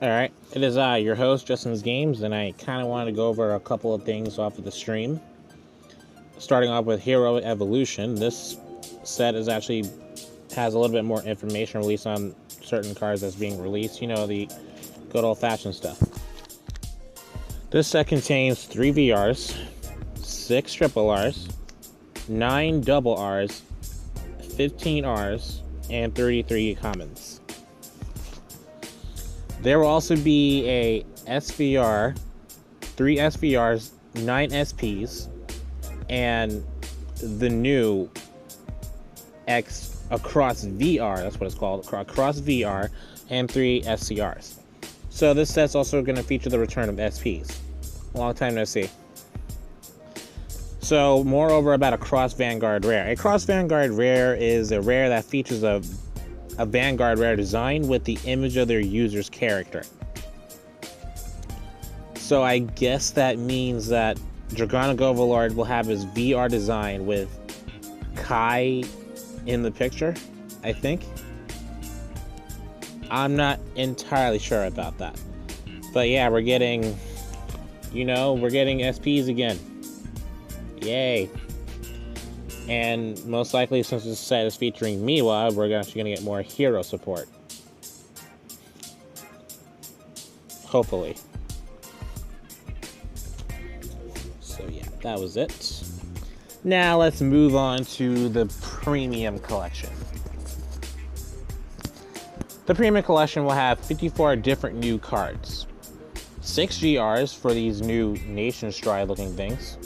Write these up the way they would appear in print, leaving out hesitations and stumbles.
Alright, it is your host, Justin's Games, and I kind of wanted to go over a couple of things off of the stream. Starting off with Hero Evolution, this set has a little bit more information released on certain cards that's being released. You know, the good old-fashioned stuff. This set contains 3 VRs, 6 triple Rs, 9 double Rs, 15 Rs, and 33 commons. There will also be a SVR, 3 SVRs, 9 SPs, and the new X Across VR, that's what it's called, Across VR, and 3 SCRs. So this set's also going to feature the return of SPs. Long time no see. So, moreover about a Cross Vanguard Rare. A Cross Vanguard Rare is a rare that features a Vanguard Rare design with the image of their user's character. So I guess that means that Dragonic Overlord will have his VR design with Kai in the picture, I think. I'm not entirely sure about that. But yeah, we're getting SPs again. Yay. And most likely, since this set is featuring Miwa, we're actually going to get more hero support. Hopefully. So yeah, that was it. Now let's move on to the Premium Collection. The Premium Collection will have 54 different new cards. 6 GRs for these new Nation Stride looking things.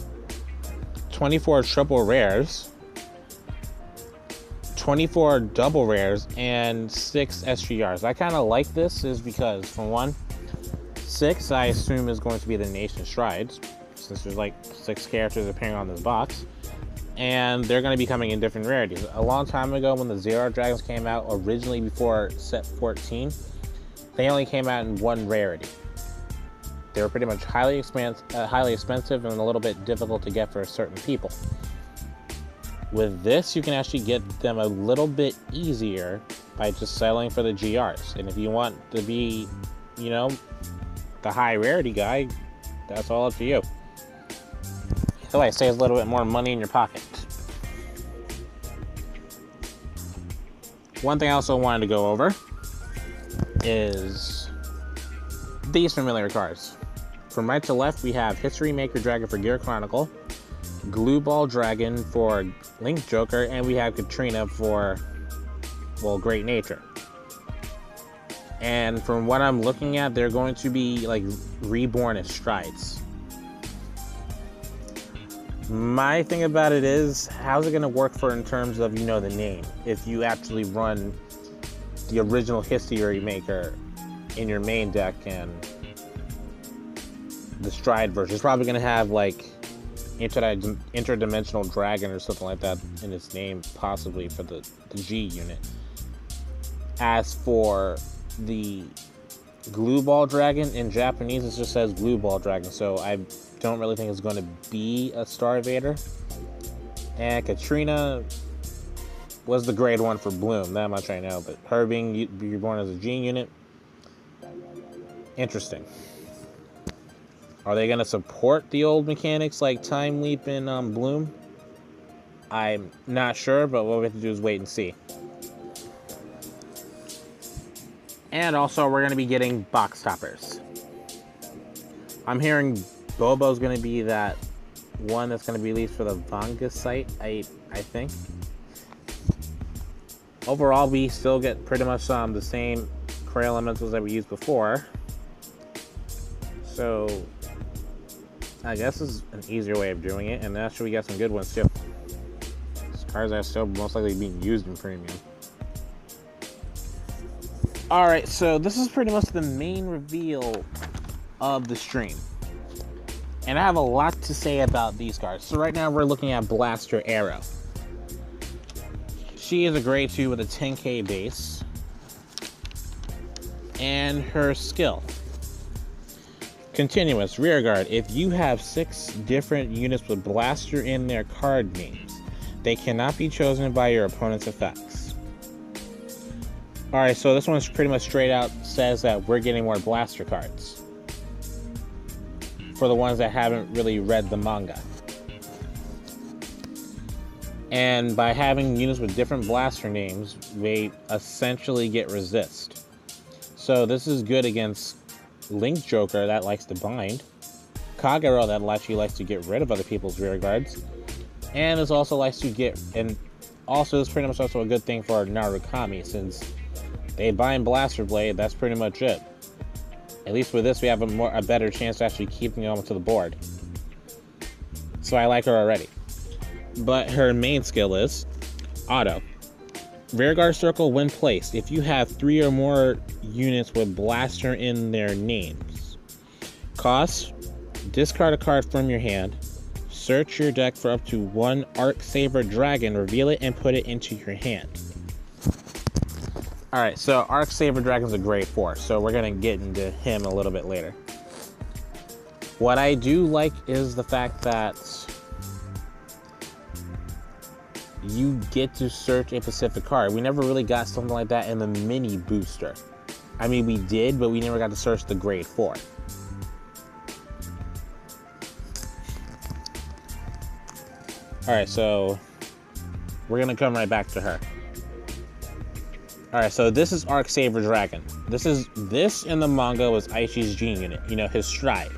24 triple rares. 24 double rares, and 6 SGRs. I kind of like this is because, for one, 6 I assume is going to be the Nation Strides, since there's like 6 characters appearing on this box, and they're going to be coming in different rarities. A long time ago when the Zero Dragons came out, originally before set 14, they only came out in 1 rarity. They were pretty much highly expensive and a little bit difficult to get for certain people. With this, you can actually get them a little bit easier by just selling for the GRs. And if you want to be, the high rarity guy, that's all up to you. Either way, it saves a little bit more money in your pocket. One thing I also wanted to go over is these familiar cards. From right to left, we have History Maker Dragon for Gear Chronicle, Glue Ball Dragon for Link Joker, and we have Katrina for, Great Nature. And from what I'm looking at, they're going to be like reborn as Strides. My thing about it is, how's it going to work in terms of, the name? If you actually run the original History Maker in your main deck and the Stride version, it's probably going to have like interdimensional dragon or something like that in its name, possibly for the G unit. As for the Glue Ball Dragon, in Japanese it just says Glue Ball Dragon, so I don't really think it's going to be a Star Vader. And Katrina was the grade 1 for Bloom, that much I know, but her being reborn as a G unit, interesting. Are they going to support the old mechanics like Time Leap in Bloom? I'm not sure, but what we have to do is wait and see. And also, we're going to be getting box toppers. I'm hearing Bobo's going to be that one that's going to be released for the Vanga site, I think. Overall, we still get pretty much the same Cray Elementals that we used before. So I guess this is an easier way of doing it, and actually we got some good ones too. These cards are still most likely being used in Premium. Alright, so this is pretty much the main reveal of the stream. And I have a lot to say about these cards. So right now we're looking at Blaster Arrow. She is a grade 2 with a 10k base. And her skill. Continuous Rearguard. If you have 6 different units with Blaster in their card names, they cannot be chosen by your opponent's effects. Alright, so this one's pretty much straight out says that we're getting more blaster cards. For the ones that haven't really read the manga. And by having units with different blaster names, they essentially get resist. So this is good against Link Joker that likes to bind, Kagero that actually likes to get rid of other people's rear guards, and this also likes to get, and also is pretty much also a good thing for Narukami since they bind Blaster Blade. That's pretty much it. At least with this, we have a better chance to actually keeping them to the board. So I like her already. But her main skill is Auto. Rearguard circle when placed. If you have 3 or more units with Blaster in their names. Cost, discard a card from your hand. Search your deck for up to 1 Arc Saber Dragon. Reveal it and put it into your hand. Alright, so Arc Saber Dragon's a grade 4, so we're going to get into him a little bit later. What I do like is the fact that you get to search a specific card. We never really got something like that in the mini booster. I mean, we did, but we never got to search the grade 4. Alright, so we're going to come right back to her. Alright, so this is Arc Saber Dragon. This in the manga was Aishi's G unit, you know, his stride.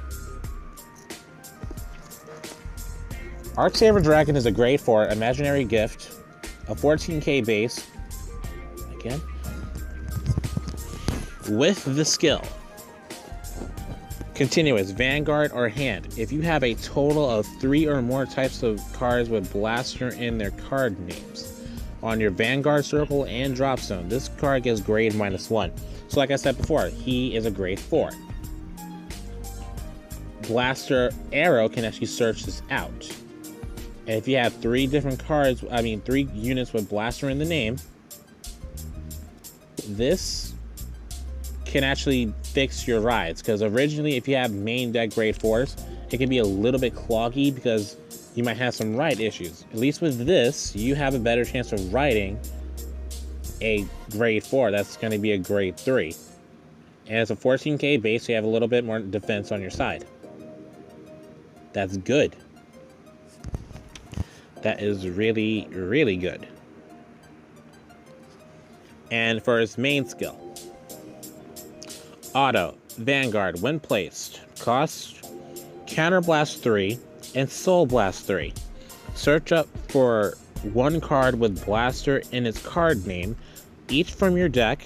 Arc Saber Dragon is a grade 4 imaginary gift, a 14k base, again, with the skill. Continuous, Vanguard or Hand. If you have a total of 3 or more types of cards with Blaster in their card names on your Vanguard circle and drop zone, this card gets grade -1. So like I said before, he is a grade 4. Blaster Arrow can actually search this out. And if you have 3 units with Blaster in the name, this can actually fix your rides. Because originally, if you have main deck grade 4s, it can be a little bit cloggy because you might have some ride issues. At least with this, you have a better chance of riding a grade 4. That's going to be a grade 3. And it's a 14k base, so you have a little bit more defense on your side. That's good. That is really, really good. And for his main skill, Auto, Vanguard, when placed, cost Counterblast 3 and Soul Blast 3. Search up for 1 card with Blaster in its card name, each from your deck,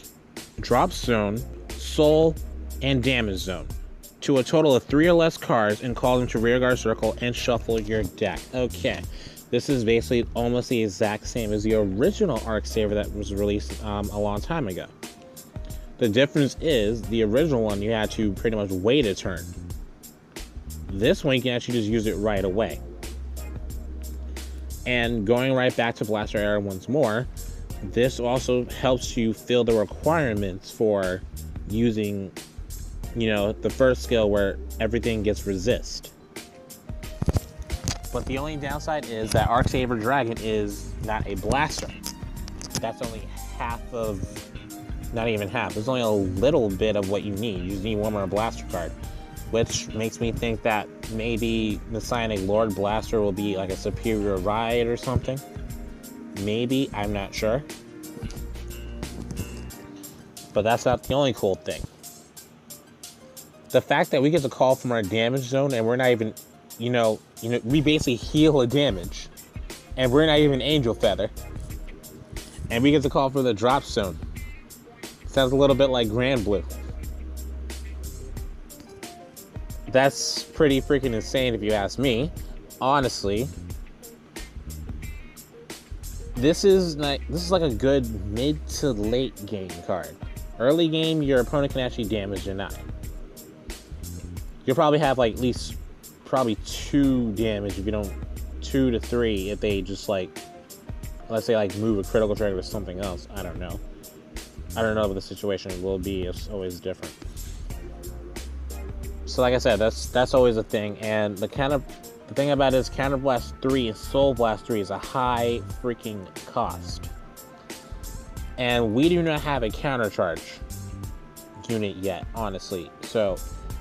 drop zone, soul, and damage zone, to a total of 3 or less cards and call them to rearguard circle and shuffle your deck. Okay. This is basically almost the exact same as the original Arc Saber that was released a long time ago. The difference is, the original one you had to pretty much wait a turn. This one you can actually just use it right away. And going right back to Blaster Arrow once more, this also helps you fill the requirements for using, you know, the first skill where everything gets resist. But the only downside is that Arc Saber Dragon is not a blaster. That's only half of, not even half, there's only a little bit of what you need. You just need 1 more blaster card, which makes me think that maybe the Psionic Lord Blaster will be like a superior ride or something. Maybe, I'm not sure. But that's not the only cool thing. The fact that we get to call from our damage zone and we're not even, you know, we basically heal a damage, and we're not even Angel Feather, and we get to call for the drop zone. Sounds a little bit like Grand Blue. That's pretty freaking insane if you ask me. Honestly, this is like a good mid to late game card. Early game, your opponent can actually damage deny. You'll probably have like at least probably 2 damage if you don't, 2 to 3 if they just like, let's say like move a critical trigger or something else. I don't know what the situation will be. It's always different. So like I said, that's always a thing. And the thing about it is Counterblast 3 and Soul Blast 3 is a high freaking cost. And we do not have a countercharge unit yet, honestly. So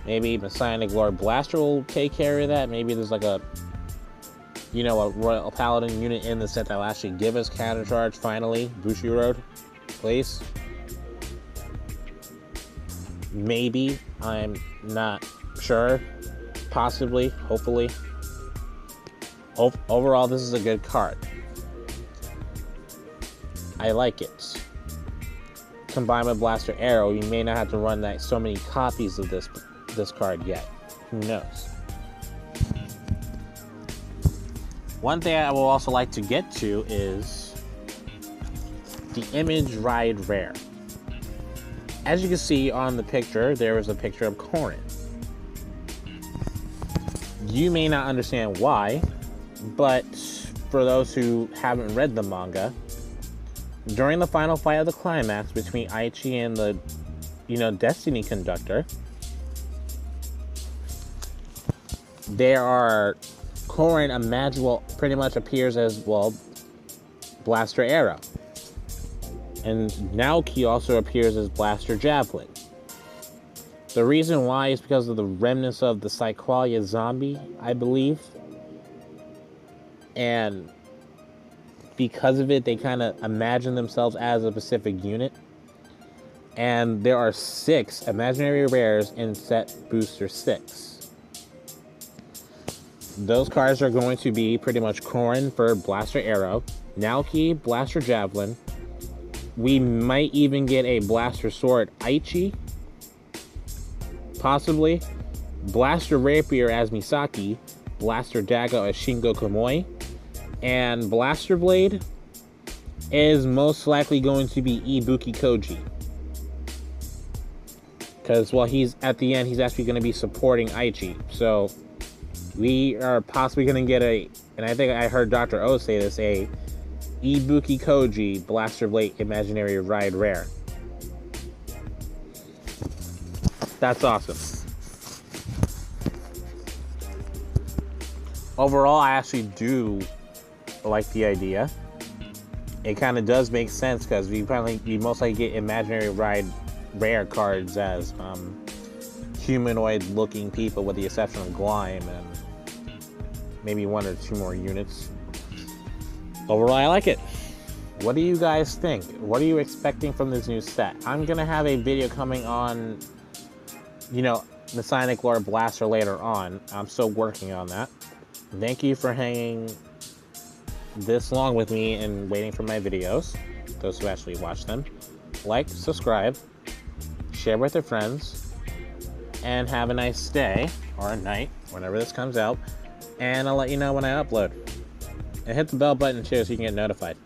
maybe Messianic Lord Blaster will take care of that. Maybe there's like a, you know, a Royal Paladin unit in the set that will actually give us countercharge finally. Bushiroad, please. Maybe. I'm not sure. Possibly. Hopefully. Overall, this is a good card. I like it. Combined with Blaster Arrow, you may not have to run that so many copies of this card yet. Who knows? One thing I will also like to get to is the Image Ride Rare. As you can see on the picture, there is a picture of Corrin. You may not understand why, but for those who haven't read the manga, during the final fight of the climax between Aichi and the, Destiny Conductor, Corrin pretty much appears as, well, Blaster Arrow. And Naoki also appears as Blaster Javelin. The reason why is because of the remnants of the Cyqualia zombie, I believe. And because of it, they kind of imagine themselves as a specific unit. And there are 6 imaginary rares in set booster 6. Those cards are going to be pretty much Corrin for Blaster Arrow, Naoki, Blaster Javelin. We might even get a Blaster Sword Aichi, possibly. Blaster Rapier as Misaki, Blaster Dagger as Shingo Kamui, and Blaster Blade is most likely going to be Ibuki Koji. Because, well, at the end, he's actually going to be supporting Aichi. So, we are possibly going to get and I think I heard Dr. O say this, a Ibuki Koji Blaster Blade Imaginary Ride Rare. That's awesome. Overall, I actually do like the idea. It kind of does make sense because we most likely get Imaginary Ride Rare cards as humanoid-looking people, with the exception of Glime and maybe 1 or 2 more units. Overall, I like it. What do you guys think? What are you expecting from this new set? I'm gonna have a video coming on, Messianic Lord Blaster later on. I'm still working on that. Thank you for hanging this long with me and waiting for my videos. Those who actually watch them. Like, subscribe, share with your friends, and have a nice day or a night whenever this comes out. And I'll let you know when I upload. And hit the bell button too so you can get notified.